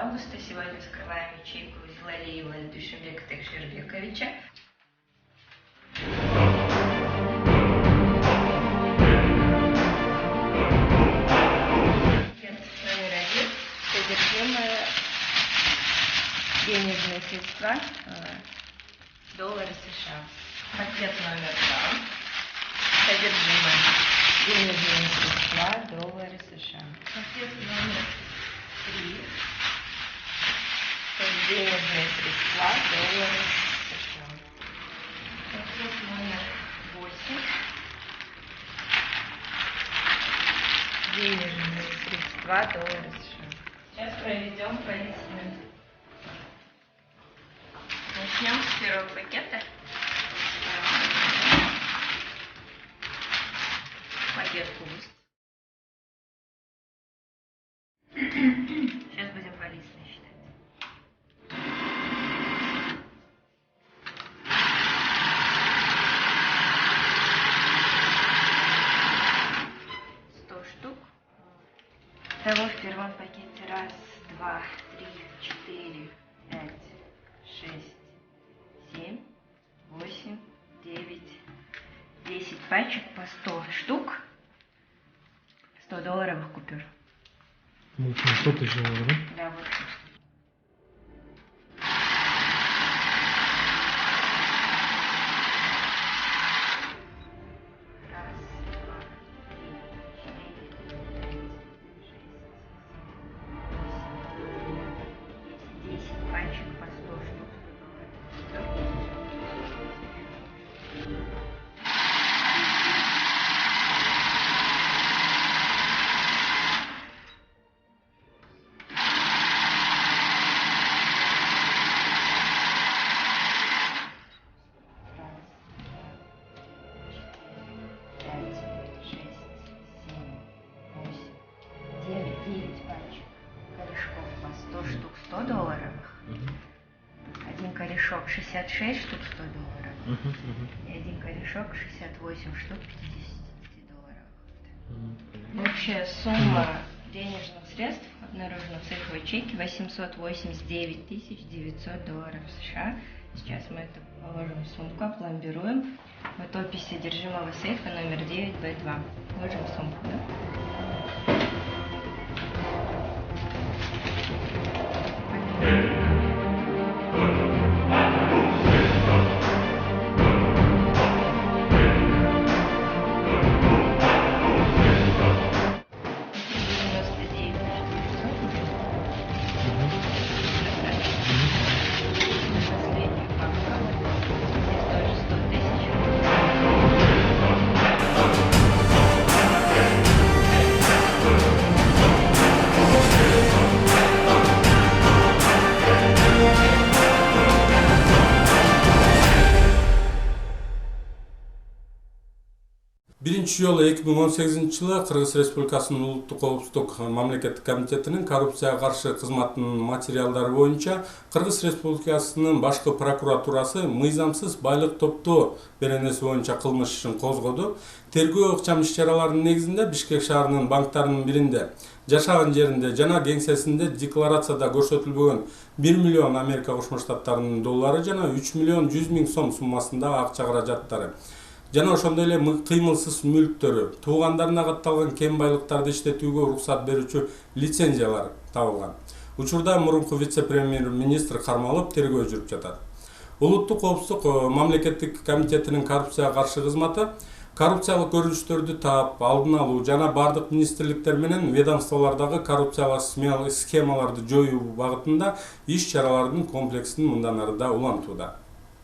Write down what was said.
августа. Сегодня вскрываем ячейку Зилалиева Душанбека Текширбековича. Номер 1. Содержимое: денежные средства, доллары США. Пакет номер 2. Содержимое: денежные средства, доллары США. Пакет номер 3. Денежные средства, доллары США. Пакет номер 8. Денежные средства, доллары США. Сейчас проведем пояснение. Начнем с первого пакета. Пакет пуст. Сейчас будем полистно считать. Того в первом пакете 1, 2, 3, 4, 5, 6, 7, 8, 9, 10 пачек по 100 штук, 100 долларовых купюр. Ну, 100 тысяч долларов, да? Да, вот. Пачек по 100 штук. Корешков по 100 штук 100 долларовых. Один корешок 66 штук 100 долларов. И один корешок 68 штук 50 долларов. Общая сумма денежных средств, обнаруженных в сейфовой ячейке, 889 900 долларов США. Сейчас мы это положим в сумку, опломбируем. Вот опись содержимого сейфа номер 9Б2. Ложим в сумку, да? Биринчи жолу 2018-жылы Кыргыз Республикасынын Улуттук коопсуздук мамлекеттик комитетинин коррупцияга каршы кызматынын материалдары боюнча Кыргыз Республикасынын башкы прокуратурасы мыйзамсыз байлык топтоо беренеси боюнча кылмыш ишин козгоду. Тергөө ыкчам иш-чараларынын негизинде Бишкек шаарынын банктарынын биринде, жашаган жеринде жана кеңсесинде декларацияда көрсөтүлбөгөн 1 миллион Америка Кошмо Штаттарынын доллары жана 3 миллион 100 миң сом суммасындагы акча каражаттары жана ошондой эле кыймылсыз мүлктөрү, туугандарына катталган кем байлыктарды иштетүүгө уруксат берүүчү лицензиялар табылган. Учурда мурунку вице-премьер-министр кармалып тергөө жүрүп жатат. Улуттук коопсуздук мамлекеттик комитетинин коррупцияга каршы кызматы коррупциялык көрүнүштөрдү таап, алдын алуу жана бардык министрликтер менен ведомстволордогу коррупциялык схемаларды жоюу багытында иш-чаралардын комплексин мындан ары да улантууда.